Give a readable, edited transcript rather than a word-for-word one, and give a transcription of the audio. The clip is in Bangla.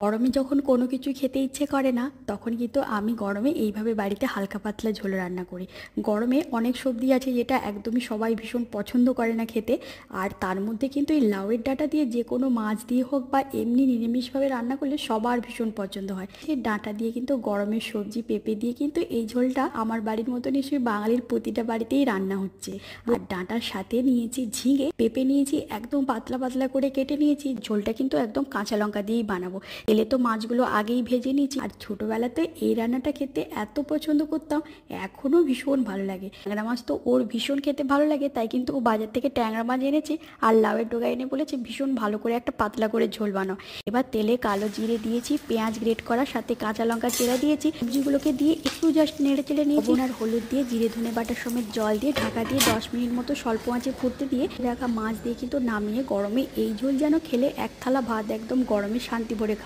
গরমে যখন কোনো কিছু খেতে ইচ্ছে করে না, তখন কিন্তু আমি গরমে এইভাবে বাড়িতে হালকা পাতলা ঝোল রান্না করি। গরমে অনেক সবজি আছে যেটা একদমই সবাই ভীষণ পছন্দ করে না খেতে। আর তার মধ্যে কিন্তু এই লাউয়ের ডাঁটা দিয়ে যে কোনো মাছ দিয়ে হোক বা এমনি নিরামিষভাবে রান্না করলে সবার ভীষণ পছন্দ হয়। সেই ডাঁটা দিয়ে কিন্তু গরমের সবজি পেঁপে দিয়ে কিন্তু এই ঝোলটা আমার বাড়ির মতো নিশ্চয়ই বাঙালির প্রতিটা বাড়িতেই রান্না হচ্ছে। আর ডাঁটার সাথে নিয়েছি ঝিঙে, পেঁপে নিয়েছি একদম পাতলা পাতলা করে কেটে নিয়েছি। ঝোলটা কিন্তু একদম কাঁচা লঙ্কা দিয়েই বানাবো। তেলে তো মাছগুলো আগেই ভেজে নিয়েছি। আর ছোটোবেলাতে এই রান্নাটা খেতে এত পছন্দ করতাম, এখনও ভীষণ ভালো লাগে। ট্যাংরা মাছ তো ওর ভীষণ খেতে ভালো লাগে, তাই কিন্তু ও বাজার থেকে ট্যাংরা মাছ এনেছে আর লাউয়ের ডগা এনে বলেছে ভীষণ ভালো করে একটা পাতলা করে ঝোল বানাও। এবার তেলে কালো জিরে দিয়েছি, পেঁয়াজ গ্রেট করা, সাথে কাঁচা লঙ্কা চেরা দিয়েছি। সবজিগুলোকে দিয়ে একটু জাস্ট নেড়ে চেড়ে নিয়েছি। আর হলুদ দিয়ে জিরে ধনে বাটার সমেত জল দিয়ে ঢাকা দিয়ে 10 মিনিট মতো স্বল্প আঁচে ফুটতে দিয়ে রাখা মাছ দিয়ে কিন্তু নামিয়ে গরমে এই ঝোল যেন খেলে এক থালা ভাত একদম গরমে শান্তি ভরে খাওয়া।